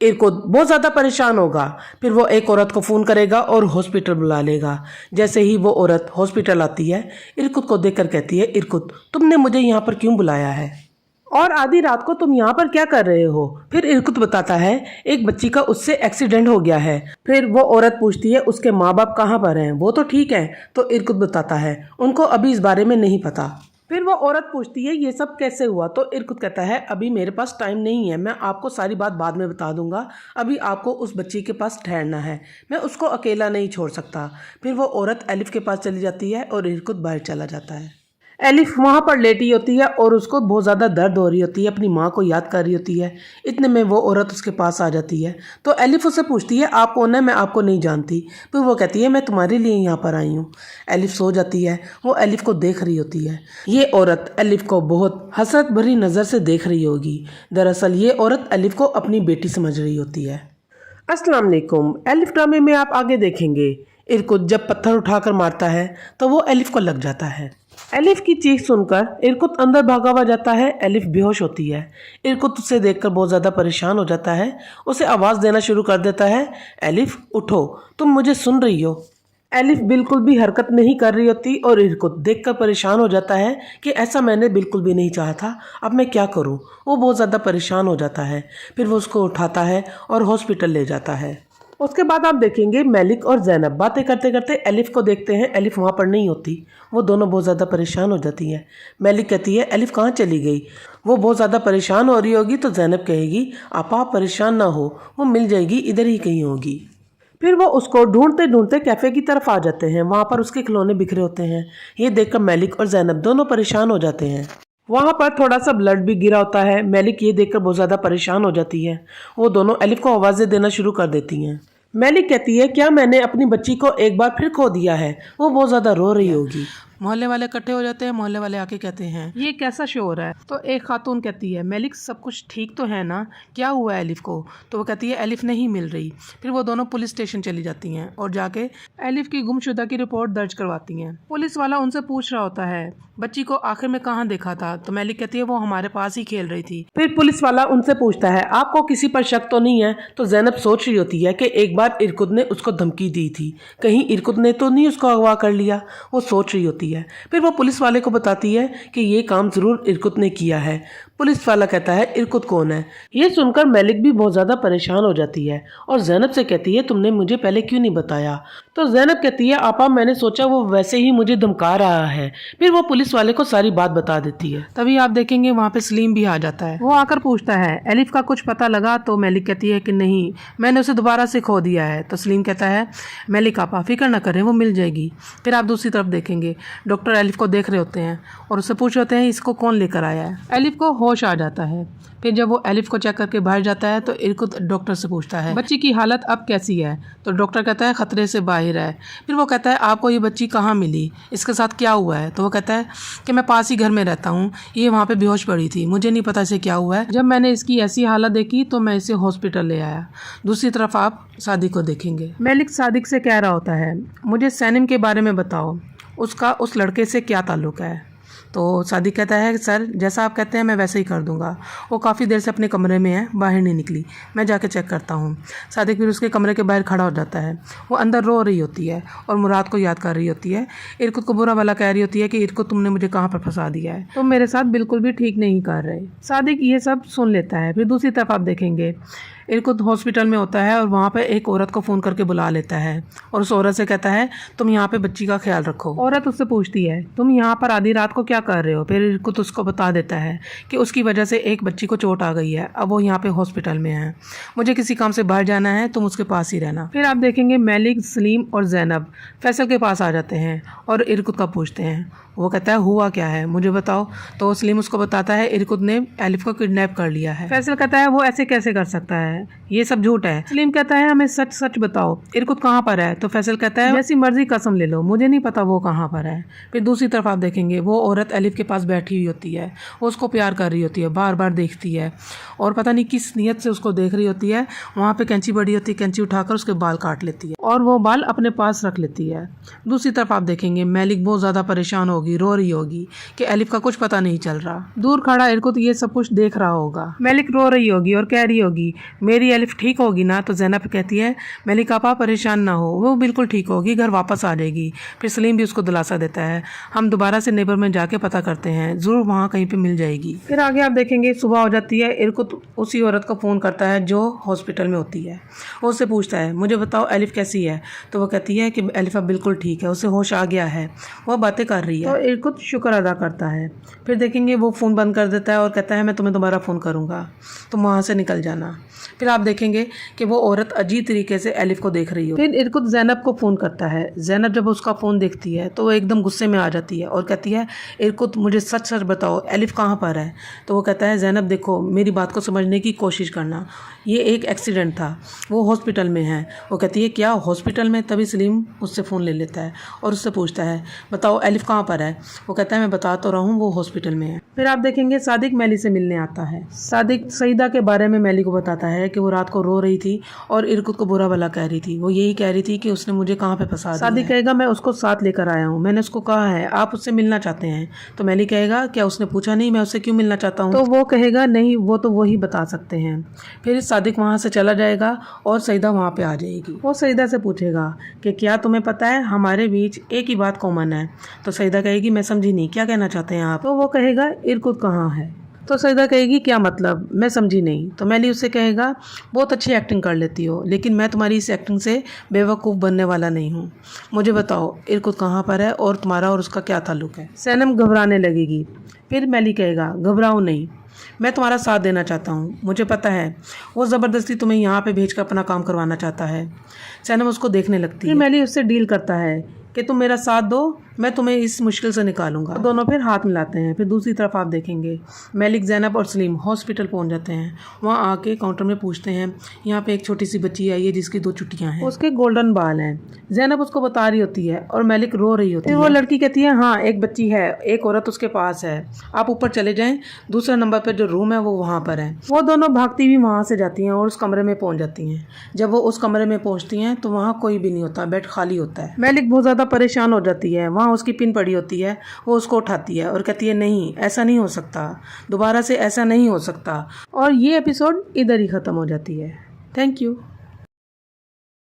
इरकुत बहुत ज़्यादा परेशान होगा। फिर वो एक औरत को फ़ोन करेगा और हॉस्पिटल बुला लेगा। जैसे ही वो औरत हॉस्पिटल आती है, इरकुत को देखकर कहती है, इरकुत तुमने मुझे यहाँ पर क्यों बुलाया है और आधी रात को तुम यहाँ पर क्या कर रहे हो। फिर इरकुत बताता है एक बच्ची का उससे एक्सीडेंट हो गया है। फिर वो औरत पूछती है उसके माँ बाप कहाँ पर हैं, वो तो ठीक है। तो इरकुत बताता है उनको अभी इस बारे में नहीं पता। फिर वो औरत पूछती है ये सब कैसे हुआ। तो इरकुत कहता है अभी मेरे पास टाइम नहीं है, मैं आपको सारी बात बाद में बता दूंगा, अभी आपको उस बच्ची के पास ठहरना है, मैं उसको अकेला नहीं छोड़ सकता। फिर वो औरत एलिफ के पास चली जाती है और इरकुत बाहर चला जाता है। एलिफ वहाँ पर लेटी होती है और उसको बहुत ज़्यादा दर्द हो रही होती है, अपनी माँ को याद कर रही होती है। इतने में वो औरत उसके पास आ जाती है। तो एलिफ उससे पूछती है आप कौन है, मैं आपको नहीं जानती। फिर वो कहती है मैं तुम्हारे लिए यहाँ पर आई हूँ। एलिफ सो जाती है, वो एलिफ को देख रही होती है। ये औरत एलिफ को बहुत हसरत भरी नज़र से देख रही होगी। दरअसल ये औरत एलिफ को अपनी बेटी समझ रही होती है। अस्सलाम वालेकुम। एलिफ ड्रामे में आप आगे देखेंगे इरकुत जब पत्थर उठाकर मारता है तो वो एलिफ को लग जाता है। एलिफ की चीख सुनकर इरकुत अंदर भागा हुआ जाता है। एलिफ बेहोश होती है। इरकुत उसे देखकर बहुत ज़्यादा परेशान हो जाता है, उसे आवाज़ देना शुरू कर देता है, एलिफ उठो, तुम मुझे सुन रही हो। एलिफ बिल्कुल भी हरकत नहीं कर रही होती और इरकुत देखकर परेशान हो जाता है कि ऐसा मैंने बिल्कुल भी नहीं चाहा था, अब मैं क्या करूं। वो बहुत ज़्यादा परेशान हो जाता है। फिर वो उसको उठाता है और हॉस्पिटल ले जाता है। उसके बाद आप देखेंगे मेलिक और जैनब बातें करते करते एलिफ को देखते हैं। एलिफ वहाँ पर नहीं होती। वो दोनों बहुत ज़्यादा परेशान हो जाती हैं। मेलिक कहती है एलिफ कहाँ चली गई। वो बहुत ज़्यादा परेशान हो रही होगी तो जैनब कहेगी आप परेशान ना हो, वो मिल जाएगी, इधर ही कहीं होगी। फिर वो उसको ढूंढते ढूंढते कैफ़े की तरफ आ जाते हैं। वहाँ पर उसके खिलौने बिखरे होते हैं। ये देखकर मेलिक और जैनब दोनों परेशान हो जाते हैं। वहाँ पर थोड़ा सा ब्लड भी गिरा होता है। मेलिक ये देखकर बहुत ज़्यादा परेशान हो जाती है। वो दोनों एलिफ को आवाज़ें देना शुरू कर देती हैं। मेलिक कहती है क्या मैंने अपनी बच्ची को एक बार फिर खो दिया है। वो बहुत ज़्यादा रो रही होगी। मोहल्ले वाले इकट्ठे हो जाते हैं। मोहल्ले वाले आके कहते हैं ये कैसा शोर है। तो एक खातून कहती है मेलिक सब कुछ ठीक तो है ना, क्या हुआ है एलिफ को। तो वो कहती है एलिफ नहीं मिल रही। फिर वो दोनों पुलिस स्टेशन चली जाती हैं और जाके एलिफ की गुमशुदा की रिपोर्ट दर्ज करवाती हैं। पुलिस वाला उनसे पूछ रहा होता है बच्ची को आखिर में कहाँ देखा था। तो मेलिक कहती है वो हमारे पास ही खेल रही थी। फिर पुलिस वाला उनसे पूछता है आपको किसी पर शक तो नहीं है। तो जैनब सोच रही होती है कि एक बार इरकुत ने उसको धमकी दी थी, कहीं इरकुत ने तो नहीं उसको अगवा कर लिया। वो सोच रही होती है। फिर वो पुलिस वाले को बताती है कि ये काम ज़रूर इरकुत ने किया है। पुलिस वाला कहता है इरकुत कौन है। ये सुनकर मेलिक भी बहुत ज़्यादा परेशान हो जाती है और जैनब से कहती है तुमने मुझे पहले क्यों नहीं बताया। तो जैनब कहती है आपा मैंने सोचा वो वैसे ही मुझे धमका रहा है। फिर वो पुलिस वाले को सारी बात बता देती है। तभी आप देखेंगे वहाँ पे सलीम भी आ जाता है। वो आकर पूछता है एलिफ का कुछ पता लगा। तो मेलिक कहती है कि नहीं, मैंने उसे दोबारा से खो दिया है। तो सलीम कहता है मेलिक आपा फिक्र ना करें, वो मिल जाएगी। फिर आप दूसरी तरफ देखेंगे डॉक्टर एलिफ को देख रहे होते हैं और उससे पूछ रहे होते हैं इसको कौन लेकर आया है। एलिफ को होश आ जाता है। फिर जब वो एलिफ को चेक करके बाहर जाता है तो इरकुत डॉक्टर से पूछता है बच्ची की हालत अब कैसी है। तो डॉक्टर कहता है खतरे से बाहर है। फिर वो कहता है आपको ये बच्ची कहाँ मिली, इसके साथ क्या हुआ है। तो वो कहता है कि मैं पास ही घर में रहता हूँ, ये वहाँ पे बेहोश पड़ी थी, मुझे नहीं पता इसे क्या हुआ है। जब मैंने इसकी ऐसी हालत देखी तो मैं इसे हॉस्पिटल ले आया। दूसरी तरफ आप सादिक को देखेंगे। मेलिक सादिक से कह रहा होता है मुझे सैनिम के बारे में बताओ, उसका उस लड़के से क्या ताल्लुक़ है। तो सादिक कहता है सर जैसा आप कहते हैं मैं वैसे ही कर दूंगा। वो काफ़ी देर से अपने कमरे में है, बाहर नहीं निकली, मैं जाके चेक करता हूँ। सादिक फिर उसके कमरे के बाहर खड़ा हो जाता है। वो अंदर रो रही होती है और मुराद को याद कर रही होती है। इरकुत को बुरा भला कह रही होती है कि इरकुत तुमने मुझे कहाँ पर फंसा दिया है, तुम मेरे साथ बिल्कुल भी ठीक नहीं कर रहे। सादिक ये सब सुन लेता है। फिर दूसरी तरफ आप देखेंगे इरकुत हॉस्पिटल में होता है और वहाँ पर एक औरत को फ़ोन करके बुला लेता है और उस औरत से कहता है तुम यहाँ पे बच्ची का ख्याल रखो। औरत उससे पूछती है तुम यहाँ पर आधी रात को क्या कर रहे हो। फिर इरकुत उसको बता देता है कि उसकी वजह से एक बच्ची को चोट आ गई है, अब वो यहाँ पे हॉस्पिटल में है, मुझे किसी काम से बाहर जाना है, तुम उसके पास ही रहना। फिर आप देखेंगे मेलिक, सलीम और जैनब फैसल के पास आ जाते हैं और इरकुत का पूछते हैं। वो कहता है हुआ क्या है मुझे बताओ। तो सलीम उसको बताता है इरकुत ने एलिफ को किडनैप कर लिया है। फैसल कहता है वो ऐसे कैसे कर सकता है, ये सब झूठ है। सलीम कहता है हमें सच सच बताओ, इरकुत कहाँ पर है। तो फैसल कहता है जैसी मर्जी कसम ले लो, मुझे नहीं पता वो कहाँ पर है। फिर दूसरी तरफ आप देखेंगे वो औरत एलिफ के पास बैठी हुई होती है, वो उसको प्यार कर रही होती है, बार बार देखती है और पता नहीं किस नीयत से उसको देख रही होती है। वहाँ पे कैंची बड़ी होती है, कैंची उठाकर उसके बाल काट लेती है और वो बाल अपने पास रख लेती है। दूसरी तरफ आप देखेंगे मेलिक बहुत ज़्यादा परेशान होगी, रो रही होगी कि एलिफ का कुछ पता नहीं चल रहा। दूर खड़ा इरकुत ये सब कुछ देख रहा होगा। मेलिक रो रही होगी और कह रही होगी मेरी एलिफ ठीक होगी ना? तो ज़ैनब कहती है मलिक आपा परेशान ना हो, वो बिल्कुल ठीक होगी, घर वापस आ जाएगी। फिर सलीम भी उसको दिलासा देता है हम दोबारा से नेबर में जाके पता करते हैं, ज़रूर वहाँ कहीं पे मिल जाएगी। फिर आगे आप देखेंगे सुबह हो जाती है, इरकुत उसी औरत को फ़ोन करता है जो हॉस्पिटल में होती है। वो उससे पूछता है मुझे बताओ एलिफ कैसी है? तो वो कहती है कि एलिफ अब बिल्कुल ठीक है, उसे होश आ गया है, वह बातें कर रही है। तो इरकुत शुक्र अदा करता है। फिर देखेंगे वो फ़ोन बंद कर देता है और कहता है मैं तुम्हें दोबारा फ़ोन करूँगा, तुम वहाँ से निकल जाना। फिर आप देखेंगे कि वो औरत अजीब तरीके से एलिफ को देख रही हो। फिर इरकुत ज़ैनब को फ़ोन करता है। ज़ैनब जब उसका फ़ोन देखती है तो वो एकदम गुस्से में आ जाती है और कहती है इरकुत मुझे सच सच बताओ एलिफ कहाँ पर है? तो वो कहता है ज़ैनब देखो मेरी बात को समझने की कोशिश करना, ये एक एक्सीडेंट था, वो हॉस्पिटल में है। वो कहती है क्या हॉस्पिटल में? तभी सलीम उससे फ़ोन ले लेता है और उससे पूछता है बताओ एलिफ कहाँ पर है? वो कहता है मैं बता तो रहा हूँ वो हॉस्पिटल में है। फिर आप देखेंगे सादिक मैली से मिलने आता है। सादिक सईदा के बारे में मैली को बताता है कि वो रात को रो रही थी और इरकुत को बुरा भला कह रही थी। वो यही कह रही थी कि उसने मुझे कहाँ पे फंसा दिया। सादिक कहेगा मैं उसको साथ लेकर आया हूँ, मैंने उसको कहा है आप उससे मिलना चाहते हैं। तो मैली कहेगा क्या उसने पूछा नहीं मैं उससे क्यों मिलना चाहता हूँ? तो वो कहेगा नहीं वो तो वही बता सकते हैं। फिर सादिक वहाँ से चला जाएगा और सईदा वहाँ पे आ जाएगी। वो सईदा से पूछेगा कि क्या तुम्हें पता है हमारे बीच एक ही बात कॉमन है? तो सईदा कहेगी मैं समझी नहीं, क्या कहना चाहते हैं आप? तो वो कहेगा इरकुत कहाँ है? तो सईदा कहेगी क्या मतलब, मैं समझी नहीं। तो मैली उससे कहेगा बहुत अच्छी एक्टिंग कर लेती हो, लेकिन मैं तुम्हारी इस एक्टिंग से बेवकूफ़ बनने वाला नहीं हूँ। मुझे बताओ इरकुत कहाँ पर है और तुम्हारा और उसका क्या ताल्लुक है? सैनम घबराने लगेगी। फिर मैली कहेगा घबराओ नहीं, मैं तुम्हारा साथ देना चाहता हूँ, मुझे पता है वो ज़बरदस्ती तुम्हें यहाँ पे भेजकर अपना काम करवाना चाहता है। सैनम उसको देखने लगती है। मैली उससे डील करता है कि तुम मेरा साथ दो, मैं तुम्हें इस मुश्किल से निकालूंगा। दोनों फिर हाथ मिलाते हैं। फिर दूसरी तरफ आप देखेंगे मलिक, ज़ैनब और सलीम हॉस्पिटल पहुंच जाते हैं। वहाँ आके काउंटर में पूछते हैं यहाँ पे एक छोटी सी बच्ची आई है जिसकी 2 चुटियाँ हैं, उसके गोल्डन बाल हैं। ज़ैनब उसको बता रही होती है और मलिक रो रही होती है। फिर वो लड़की कहती है हाँ एक बच्ची है, एक औरत उसके पास है, आप ऊपर चले जाएं, दूसरा नंबर पर जो रूम है वो वहाँ पर है। वो दोनों भागती हुई वहाँ से जाती हैं और उस कमरे में पहुँच जाती हैं। जब वो उस कमरे में पहुँचती हैं तो वहाँ कोई भी नहीं होता, बेड खाली होता है। मलिक बहुत ज़्यादा परेशान हो जाती है। वहाँ उसकी पिन पड़ी होती है, वो उसको उठाती है और कहती है नहीं ऐसा नहीं हो सकता, दोबारा से ऐसा नहीं हो सकता। और ये एपिसोड इधर ही ख़त्म हो जाती है। Thank you.